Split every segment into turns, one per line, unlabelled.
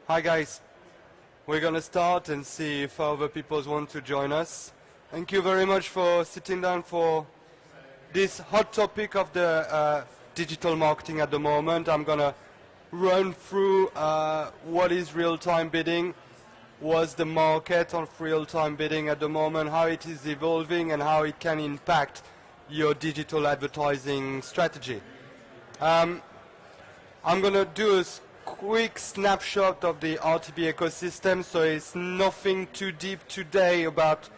Hi guys, we're gonna start and see if other people want to join us. Thank you very much for sitting down for this hot topic of the digital marketing at the moment. I'm gonna run through what is real-time bidding, what's the market of real-time bidding at the moment, how it is evolving and how it can impact your digital advertising strategy. I'm gonna do a quick snapshot of the RTB ecosystem, so it's nothing too deep today about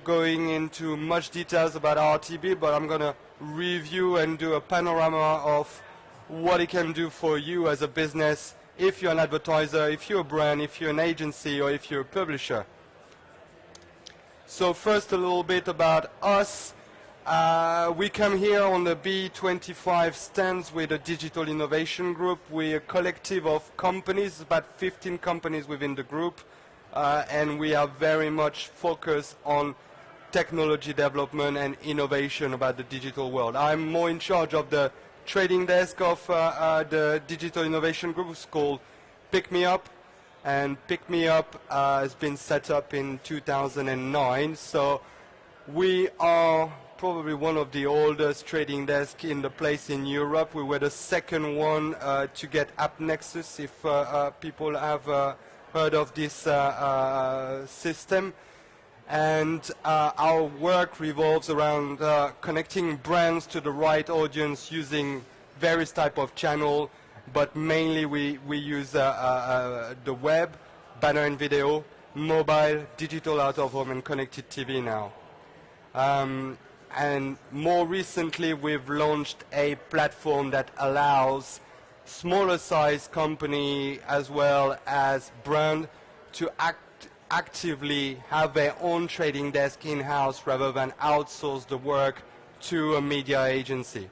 going into much details about RTB, but I'm going to review and do a panorama of what it can do for you as a business, if you're an advertiser, if you're a brand, if you're an agency, or if you're a publisher. So first a little bit about us. We come here on the B25 stands with a digital innovation group. We're a collective of companies, about 15 companies within the group, and we are very much focused on technology development and innovation about the digital world. I'm more in charge of the trading desk of the digital innovation group. It's called Pick Me Up, and Pick Me Up has been set up in 2009. So we are probably one of the oldest trading desks in the place in Europe. We were the second one to get AppNexus, if people have heard of this system. And our work revolves around connecting brands to the right audience using various type of channel, but mainly we use the web, banner and video, mobile, digital out of home and connected TV now. And more recently, we've launched a platform that allows smaller size company as well as brand to actively have their own trading desk in-house rather than outsource the work to a media agency.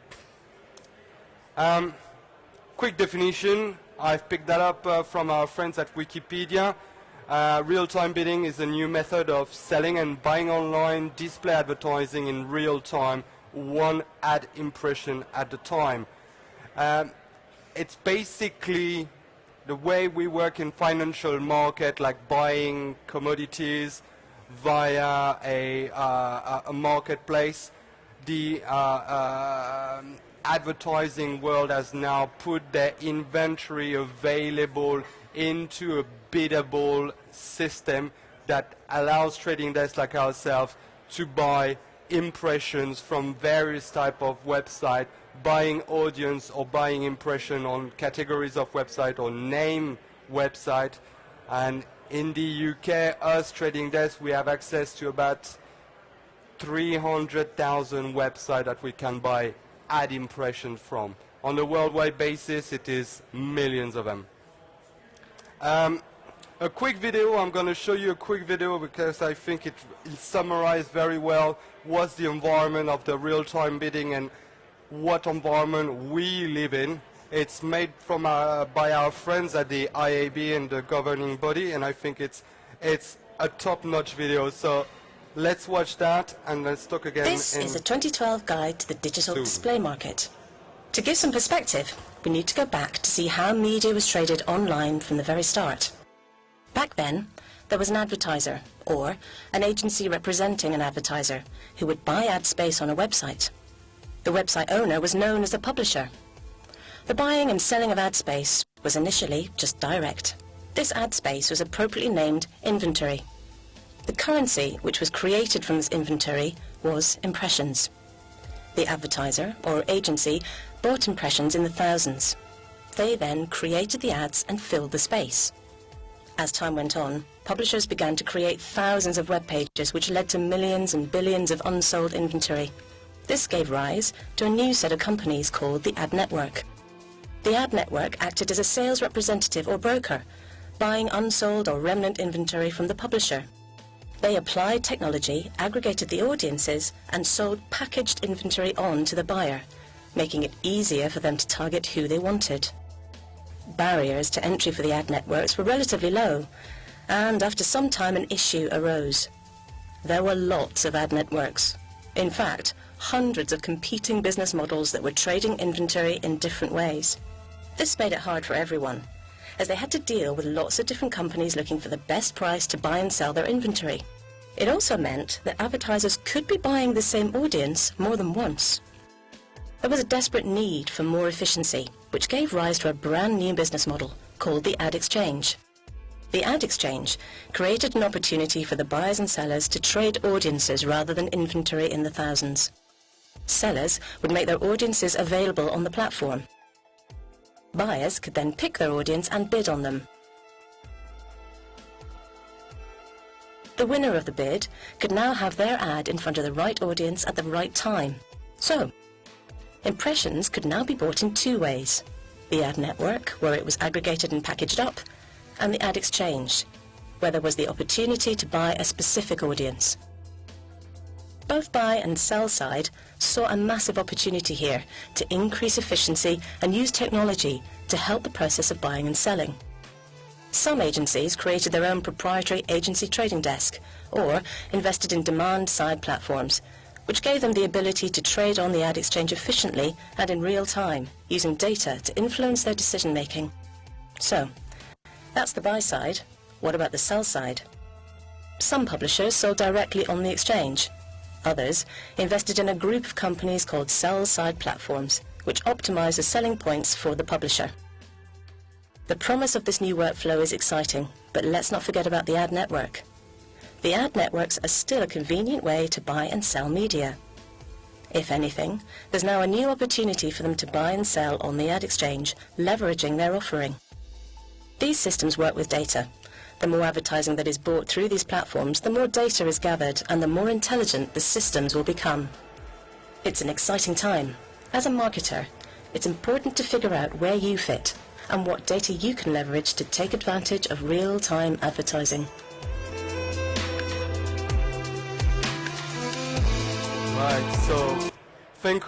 Quick definition, I've picked that up from our friends at Wikipedia. Real-time bidding is a new method of selling and buying online display advertising in real time, one ad impression at a time. It's basically the way we work in financial market, like buying commodities via a marketplace. The advertising world has now put their inventory available into a biddable system that allows trading desks like ourselves to buy impressions from various type of website, buying audience or buying impression on categories of website or name website. And in the UK, us trading desks, we have access to about 300,000 websites that we can buy ad impressions from. On a worldwide basis, it is millions of them. A quick video, I'm going to show you a quick video because I think it summarizes very well what's the environment of the real-time bidding and what environment we live in. It's made from by our friends at the IAB and the governing body, and I think it's a top-notch video. So let's watch that and let's talk again.
This is a 2012 guide to the digital display market. To give some perspective, we need to go back to see how media was traded online from the very start. Back then, there was an advertiser, or an agency representing an advertiser, who would buy ad space on a website. The website owner was known as a publisher. The buying and selling of ad space was initially just direct. This ad space was appropriately named inventory. The currency which was created from this inventory was impressions. The advertiser, or agency, bought impressions in the thousands. They then created the ads and filled the space. As time went on, publishers began to create thousands of web pages which led to millions and billions of unsold inventory. This gave rise to a new set of companies called the ad network. The ad network acted as a sales representative or broker, buying unsold or remnant inventory from the publisher. They applied technology, aggregated the audiences, and sold packaged inventory on to the buyer, making it easier for them to target who they wanted. Barriers to entry for the ad networks were relatively low, and after some time an issue arose. There were lots of ad networks. In fact, hundreds of competing business models that were trading inventory in different ways. This made it hard for everyone. as they had to deal with lots of different companies looking for the best price to buy and sell their inventory. It also meant that advertisers could be buying the same audience more than once. There was a desperate need for more efficiency, which gave rise to a brand new business model called the ad exchange. The ad exchange created an opportunity for the buyers and sellers to trade audiences rather than inventory in the thousands. Sellers would make their audiences available on the platform. Buyers could then pick their audience and bid on them. The winner of the bid could now have their ad in front of the right audience at the right time. So, impressions could now be bought in two ways: the ad network, where it was aggregated and packaged up, and the ad exchange, where there was the opportunity to buy a specific audience. Both buy and sell side saw a massive opportunity here to increase efficiency and use technology to help the process of buying and selling. Some agencies created their own proprietary agency trading desk or invested in demand-side platforms, which gave them the ability to trade on the ad exchange efficiently and in real time, using data to influence their decision-making. So, that's the buy side. What about the sell side? Some publishers sold directly on the exchange. Others invested in a group of companies called sell-side platforms, which optimize the selling points for the publisher. The promise of this new workflow is exciting, but let's not forget about the ad network. The ad networks are still a convenient way to buy and sell media. If anything, there's now a new opportunity for them to buy and sell on the ad exchange, leveraging their offering. These systems work with data. The more advertising that is bought through these platforms, the more data is gathered and the more intelligent the systems will become. It's an exciting time. As a marketer, it's important to figure out where you fit and what data you can leverage to take advantage of real-time advertising.
Right, so thank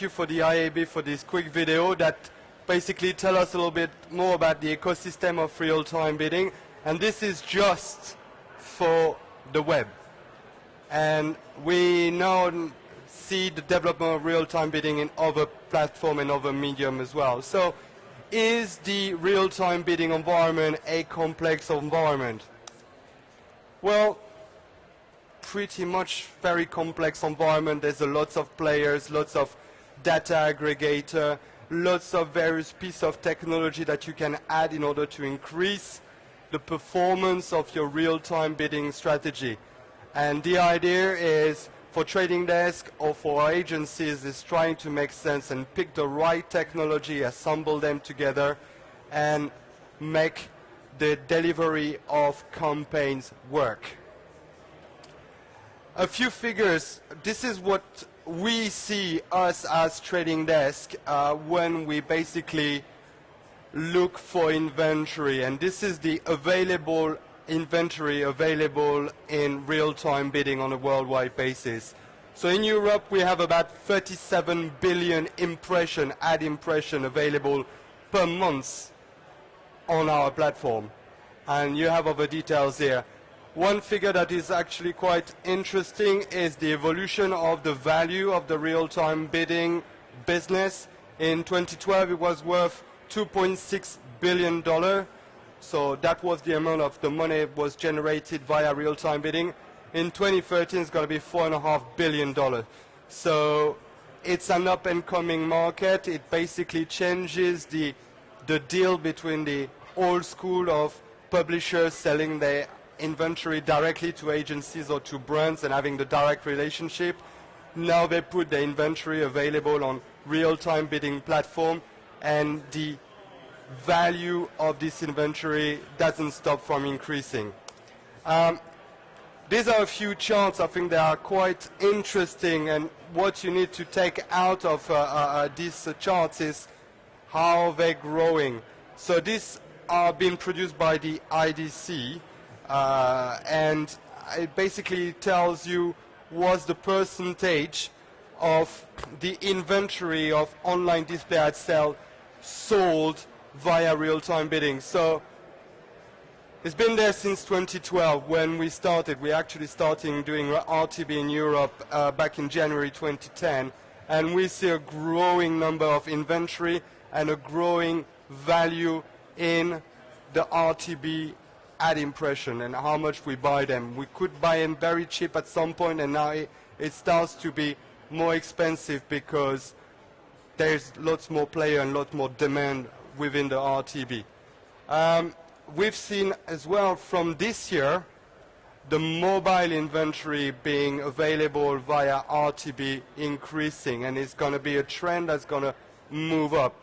you for the IAB for this quick video that basically tell us a little bit more about the ecosystem of real-time bidding. And this is just for the web. And we now see the development of real-time bidding in other platforms and other medium as well. So is the real-time bidding environment a complex environment? Well, pretty much very complex environment. There's lots of players, lots of data aggregator, lots of various pieces of technology that you can add in order to increase the performance of your real-time bidding strategy. And the idea is for trading desk or for agencies is trying to make sense and pick the right technology, assemble them together and make the delivery of campaigns work. A few figures. This is what we see us as trading desk when we basically look for inventory, and this is the available inventory available in real-time bidding on a worldwide basis. So in Europe we have about 37 billion ad impression available per month on our platform, and you have other details here. One figure that is actually quite interesting is the evolution of the value of the real-time bidding business. In 2012 it was worth $2.6 billion. So that was the amount of the money that was generated via real-time bidding. In 2013 it's going to be $4.5 billion. So it's an up-and-coming market. It basically changes the deal between the old school of publishers selling their inventory directly to agencies or to brands and having the direct relationship. Now they put the inventory available on real-time bidding platform, and the value of this inventory doesn't stop from increasing. These are a few charts. I think they are quite interesting, and what you need to take out of these charts is how they're growing. So these are being produced by the IDC, and it basically tells you what's the percentage of the inventory of online display ad sale sold via real-time bidding. So it's been there since 2012 when we started. We actually started doing RTB in Europe back in January 2010, and we see a growing number of inventory and a growing value in the RTB ad impression and how much we buy them. We could buy them very cheap at some point, and now it starts to be more expensive because there's lots more player and lots more demand within the RTB. We've seen as well from this year the mobile inventory being available via RTB increasing, and it's going to be a trend that's going to move up.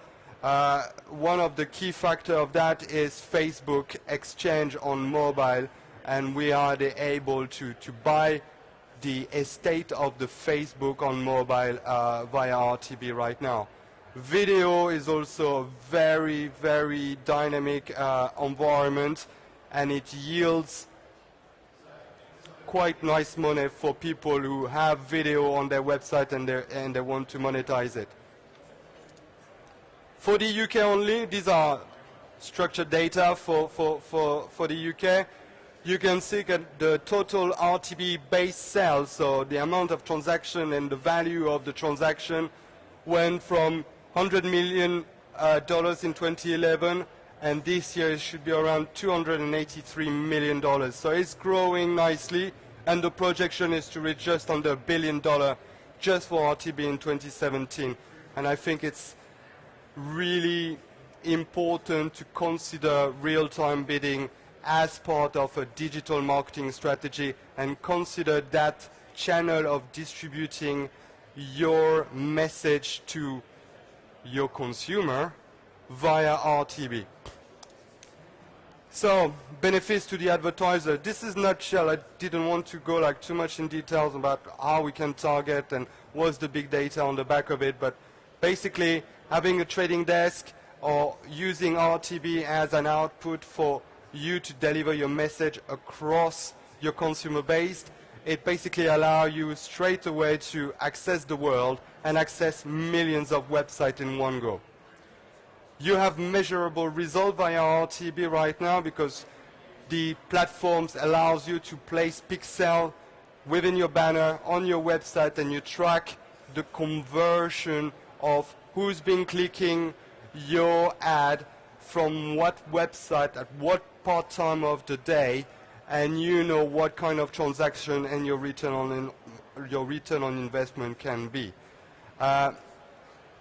One of the key factors of that is Facebook exchange on mobile, and we are able to buy the estate of the Facebook on mobile via RTB right now. Video is also a very, very dynamic environment, and it yields quite nice money for people who have video on their website and they want to monetize it. For the UK only, these are structured data for the UK. You can see that the total RTB base sales, so the amount of transaction and the value of the transaction, went from $100 million in 2011, and this year it should be around $283 million. So it's growing nicely, and the projection is to reach just under $1 billion just for RTB in 2017. And I think it's really important to consider real-time bidding as part of a digital marketing strategy and consider that channel of distributing your message to your consumer via RTB. So, benefits to the advertiser. This is nutshell. I didn't want to go like too much in details about how we can target and what's the big data on the back of it, but basically having a trading desk or using RTB as an output for you to deliver your message across your consumer base, it basically allows you straight away to access the world and access millions of websites in one go. You have measurable results via RTB right now because the platforms allows you to place pixel within your banner on your website, and you track the conversion of who's been clicking your ad from what website at what part time of the day, and you know what kind of transaction and your return on investment can be.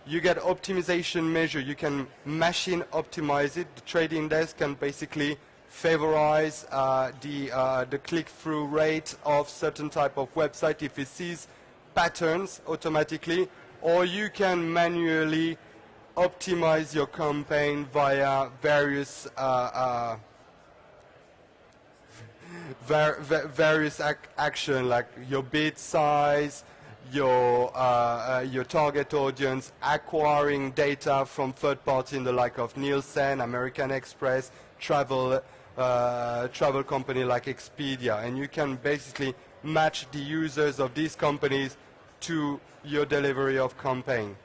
You get optimization measure. You can machine optimize it. The trading desk can basically favorize the click-through rate of certain type of website if it sees patterns automatically, or you can manually optimize your campaign via various action, like your bid size, your target audience, acquiring data from third party in the like of Nielsen, American Express, travel company like Expedia, and you can basically match the users of these companies to your delivery of campaign.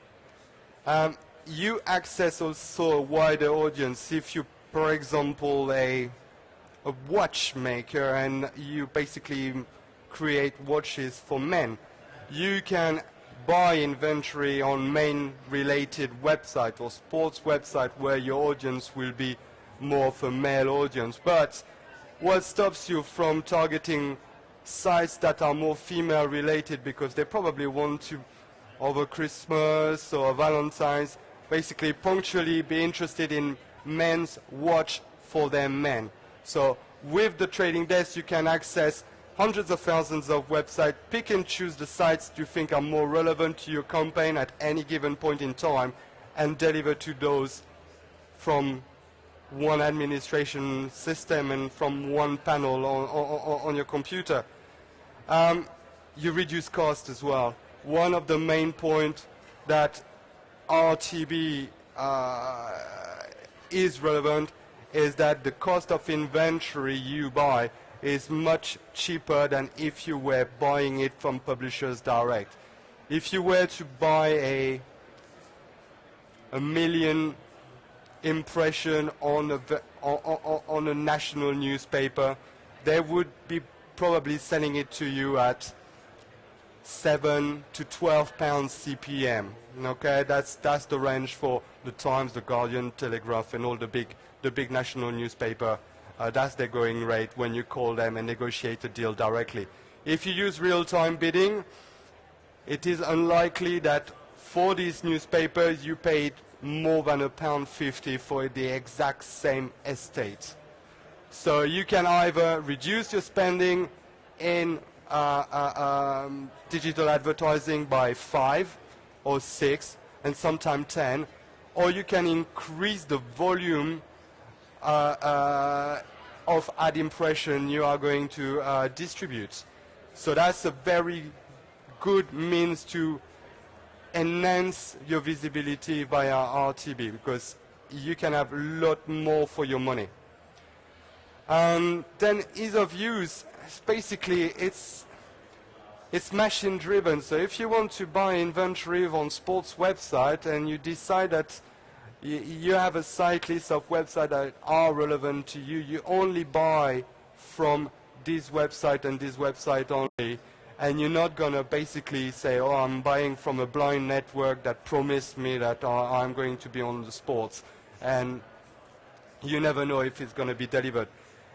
You access also a wider audience. If you, for example, a watchmaker and you basically create watches for men, you can buy inventory on main related website or sports website where your audience will be more of a male audience. But what stops you from targeting sites that are more female related, because they probably want to, over Christmas or Valentine's, basically punctually be interested in men's watch for their men. So with the trading desk you can access hundreds of thousands of websites, pick and choose the sites you think are more relevant to your campaign at any given point in time, and deliver to those from one administration system and from one panel on your computer. You reduce cost as well. One of the main points that RTB is relevant is that the cost of inventory you buy is much cheaper than if you were buying it from publishers direct. If you were to buy a million impression on a national newspaper, they would be probably selling it to you at 7 to 12 pounds CPM. Okay, that's the range for the Times, the Guardian, Telegraph, and all the big national newspaper. That's their going rate when you call them and negotiate a deal directly. If you use real-time bidding, it is unlikely that for these newspapers you paid more than £1.50 for the exact same estate. So you can either reduce your spending in digital advertising by 5 or 6 and sometimes 10, or you can increase the volume of ad impression you are going to distribute. So that's a very good means to enhance your visibility via RTB, because you can have a lot more for your money. Then ease of use, basically it's machine driven. So if you want to buy inventory on sports website and you decide that you have a site list of websites that are relevant to you, you only buy from this website and this website only, and you're not going to basically say, oh, I'm buying from a blind network that promised me that I'm going to be on the sports, and you never know if it's going to be delivered.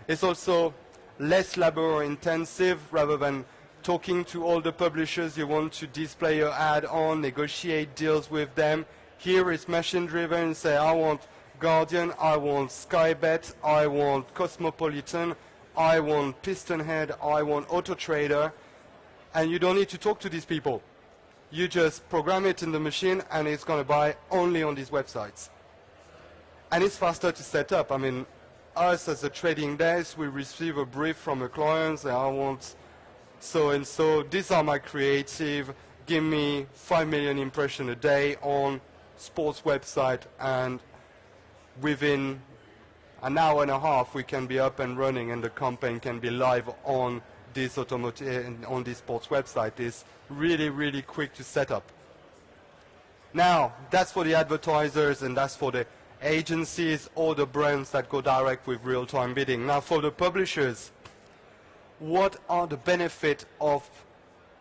It's also less labor intensive. Rather than talking to all the publishers you want to display your ad on, negotiate deals with them. Here it's machine driven. Say, I want Guardian, I want Sky Bet, I want Cosmopolitan, I want Pistonhead, I want Auto Trader, and you don't need to talk to these people. You just program it in the machine and it's going to buy only on these websites. And it's faster to set up. I mean, us as a trading desk, we receive a brief from a client, say, I want so and so, these are my creative, give me 5 million impressions a day on sports website, and within an hour and a half we can be up and running and the campaign can be live on this on this sports website. It's really, really quick to set up. Now, that's for the advertisers and that's for the agencies or the brands that go direct with real-time bidding. Now, for the publishers, what are the benefits of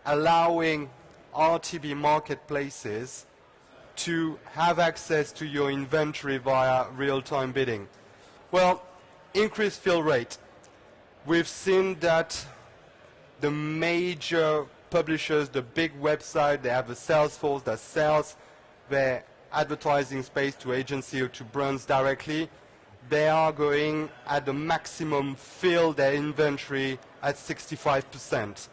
allowing RTB marketplaces to have access to your inventory via real-time bidding? Well, increased fill rate. We've seen that the major publishers, the big website, they have a sales force that sells their advertising space to agency or to brands directly. They are going at the maximum fill their inventory at 65%.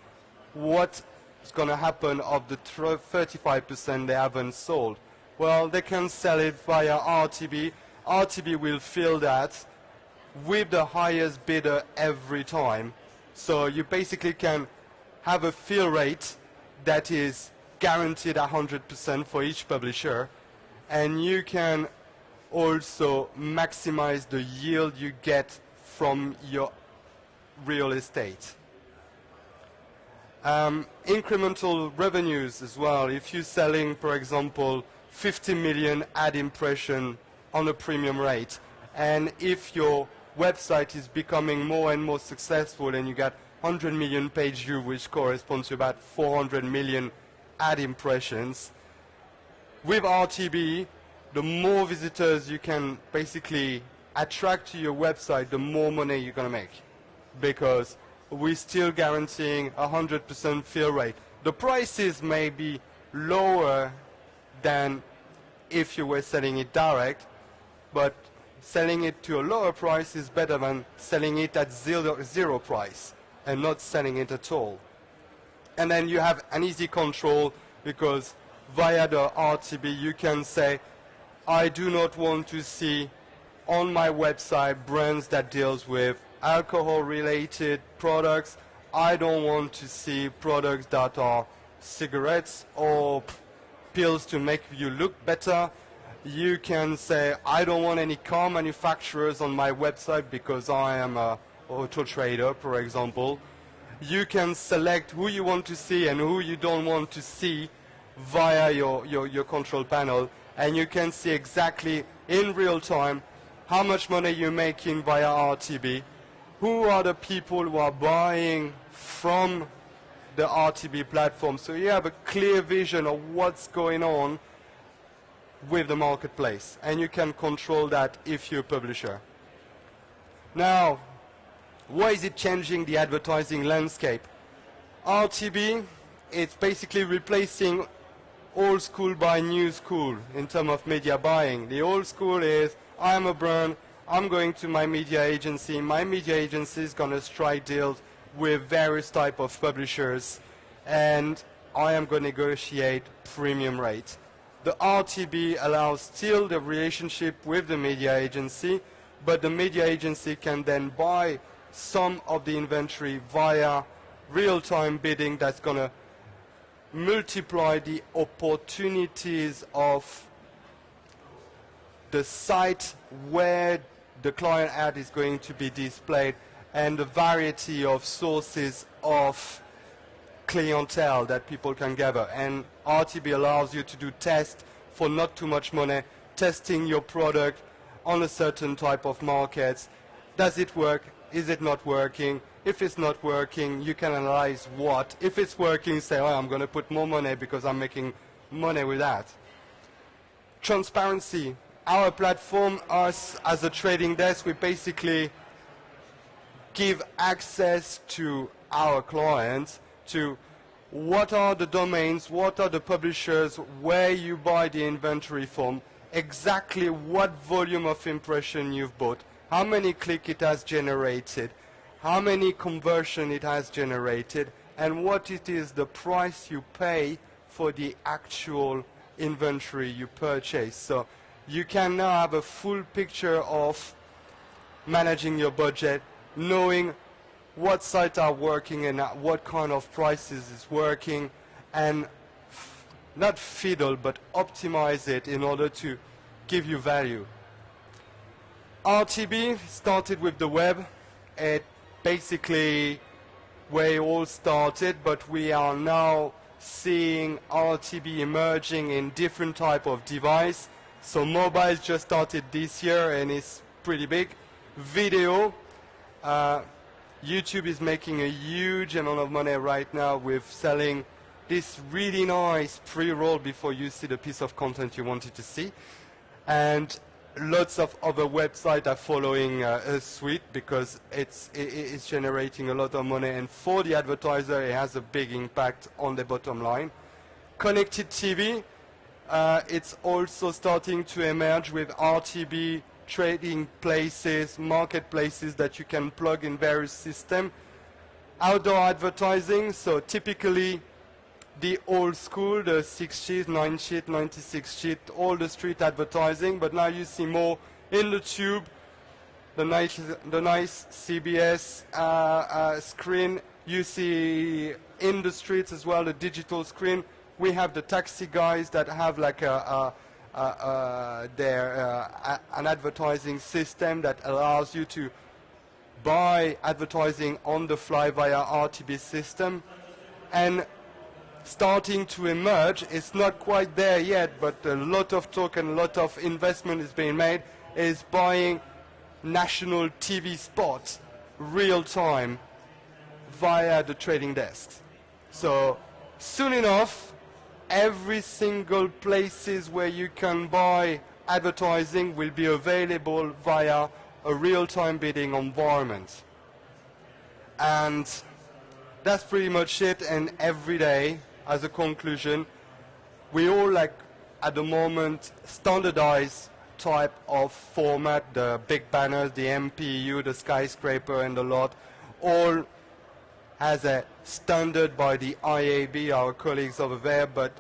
What is going to happen of the 35% they haven't sold? Well, they can sell it via RTB. RTB will fill that with the highest bidder every time. So you basically can have a fill rate that is guaranteed 100% for each publisher, and you can also maximize the yield you get from your real estate. Incremental revenues as well. If you're selling, for example, 50 million ad impression on a premium rate, and if your website is becoming more and more successful and you get 100 million page view, which corresponds to about 400 million ad impressions, with RTB, the more visitors you can basically attract to your website, the more money you're going to make, because we're still guaranteeing 100% fill rate. The prices may be lower than if you were selling it direct, but selling it to a lower price is better than selling it at zero price and not selling it at all. And then you have an easy control, because via the RTB you can say, I do not want to see on my website brands that deals with alcohol-related products. I don't want to see products that are cigarettes or pills to make you look better. You can say, I don't want any car manufacturers on my website because I am an auto trader, for example. You can select who you want to see and who you don't want to see via your control panel, and you can see exactly in real time how much money you're making via RTB, who are the people who are buying from the RTB platform. So you have a clear vision of what's going on with the marketplace, and you can control that if you're a publisher. Now, why is it changing the advertising landscape? RTB, it's basically replacing old school by new school in terms of media buying. The old school is, I'm a brand, I'm going to my media agency is going to strike deals with various type of publishers, and I am going to negotiate premium rates. The RTB allows still the relationship with the media agency, but the media agency can then buy some of the inventory via real-time bidding that's going to multiply the opportunities of the site where the client ad is going to be displayed and the variety of sources of clientele that people can gather. And RTB allows you to do tests for not too much money, testing your product on a certain type of markets. Does it work? Is it not working? If it's not working, you can analyze what. If it's working, say, oh, I'm going to put more money because I'm making money with that. Transparency. Our platform, us as a trading desk, we basically give access to our clients to what are the domains, what are the publishers, where you buy the inventory from, exactly what volume of impression you've bought, how many clicks it has generated, how many conversion it has generated, and what it is the price you pay for the actual inventory you purchase. So you can now have a full picture of managing your budget, knowing what sites are working and at what kind of prices is working, and not fiddle but optimize it in order to give you value. RTB started with the web. It basically where it all started, but we are now seeing RTB emerging in different type of device. So mobile just started this year and it's pretty big. Video, YouTube is making a huge amount of money right now with selling this really nice pre-roll before you see the piece of content you wanted to see. And lots of other websites are following suite because it's generating a lot of money, and for the advertiser it has a big impact on the bottom line. Connected TV, it's also starting to emerge with RTB trading places, marketplaces that you can plug in various systems. Outdoor advertising, so typically the old school, the 6 sheet, 9 sheet, 96 sheet, all the street advertising, but now you see more in the tube, the nice CBS screen. You see in the streets as well, the digital screen. We have the taxi guys that have like an advertising system that allows you to buy advertising on the fly via RTB system. And starting to emerge, it's not quite there yet, but a lot of talk and a lot of investment is being made, is buying national TV spots real time via the trading desks. So soon enough, every single places where you can buy advertising will be available via a real-time bidding environment. And that's pretty much it. And every day, as a conclusion, we all like at the moment standardize type of format, the big banners, the MPU, the skyscraper and the lot, all has a standard by the IAB, our colleagues over there, but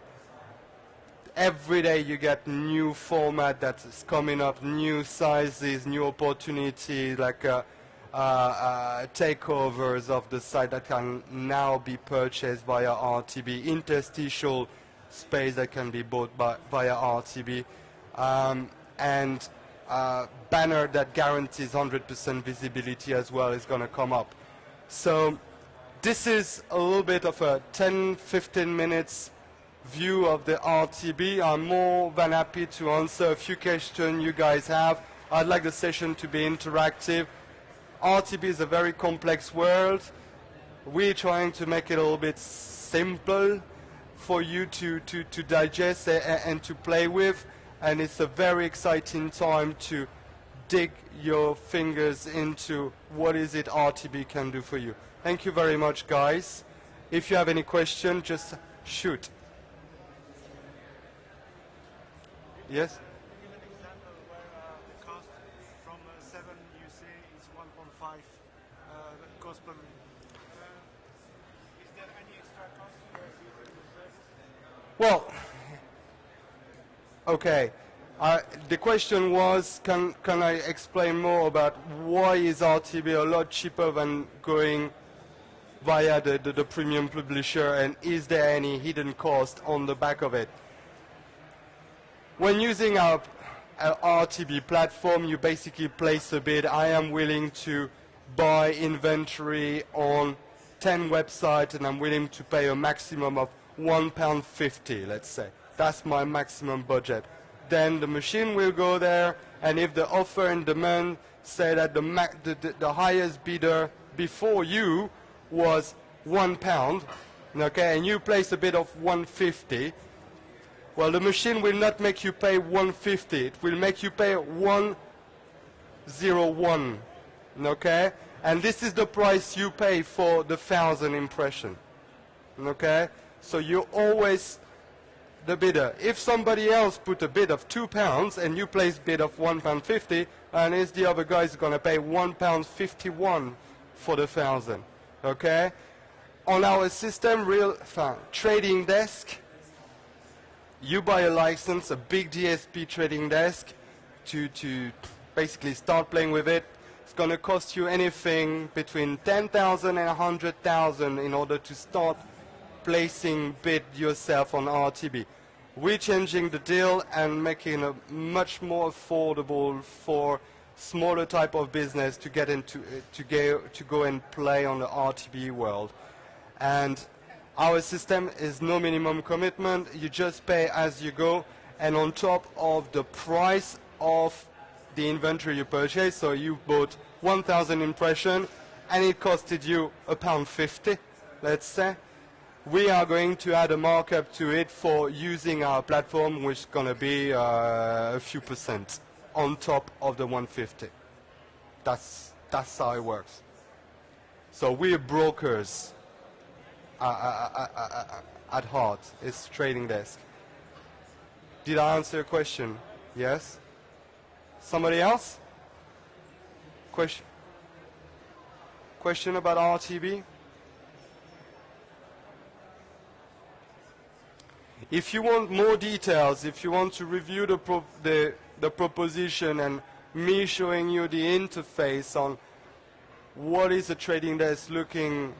every day you get new format that's coming up, new sizes, new opportunities, like takeovers of the site that can now be purchased via RTB, interstitial space that can be bought via RTB, and banner that guarantees 100% visibility as well is going to come up. So this is a little bit of a 10-15 minutes view of the RTB. I'm more than happy to answer a few questions you guys have. I'd like the session to be interactive. RTB is a very complex world. We're trying to make it a little bit simple for you to digest and to play with, and it's a very exciting time to dig your fingers into what is it RTB can do for you. Thank you very much, guys. If you have any question, just shoot. Yes?
Give an example where the cost from 7 you say is 1.5 cost per minute. Is there any extra cost for using the service?
Well, okay. The question was, can I explain more about why is RTB a lot cheaper than going via the premium publisher, and is there any hidden cost on the back of it? When using our RTB platform, you basically place a bid. I am willing to buy inventory on 10 websites, and I'm willing to pay a maximum of £1.50, let's say. That's my maximum budget. Then the machine will go there, and if the offer and demand say that the highest bidder before you was £1, okay, and you place a bid of 150, well, the machine will not make you pay 150. It will make you pay 101, okay? And this is the price you pay for the 1,000 impression, okay? So you're always the bidder. If somebody else put a bid of £2 and you place bid of £1.50, and is the other guy is going to pay £1.51 for the 1,000, okay? On our system, trading desk, you buy a license, a big DSP trading desk, to basically start playing with it. It's going to cost you anything between 10,000 and 100,000 in order to start placing bid yourself on RTB. We're changing the deal and making it much more affordable for smaller type of business to get into to go and play on the RTB world. And our system is no minimum commitment. You just pay as you go, and on top of the price of the inventory you purchase, so you bought 1,000 impressions and it costed you £1.50, let's say. We are going to add a markup to it for using our platform, which is going to be a few percent on top of the 150. That's how it works. So we're brokers at heart. It's trading desk. Did I answer your question? Yes? Somebody else? Question about RTB? If you want more details, if you want to review the proposition and me showing you the interface on what is a trading desk looking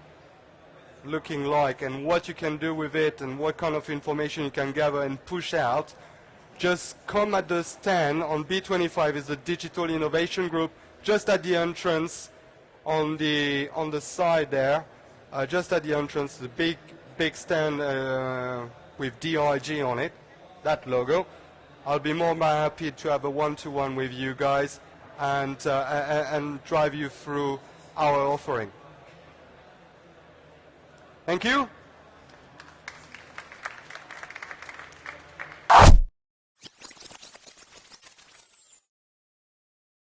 like and what you can do with it and what kind of information you can gather and push out, just come at the stand on B25. Is the Digital Innovation Group, just at the entrance on the side there, just at the entrance, the big stand with DIG on it, that logo. I'll be more than happy to have a one-to-one with you guys and drive you through our offering. Thank you.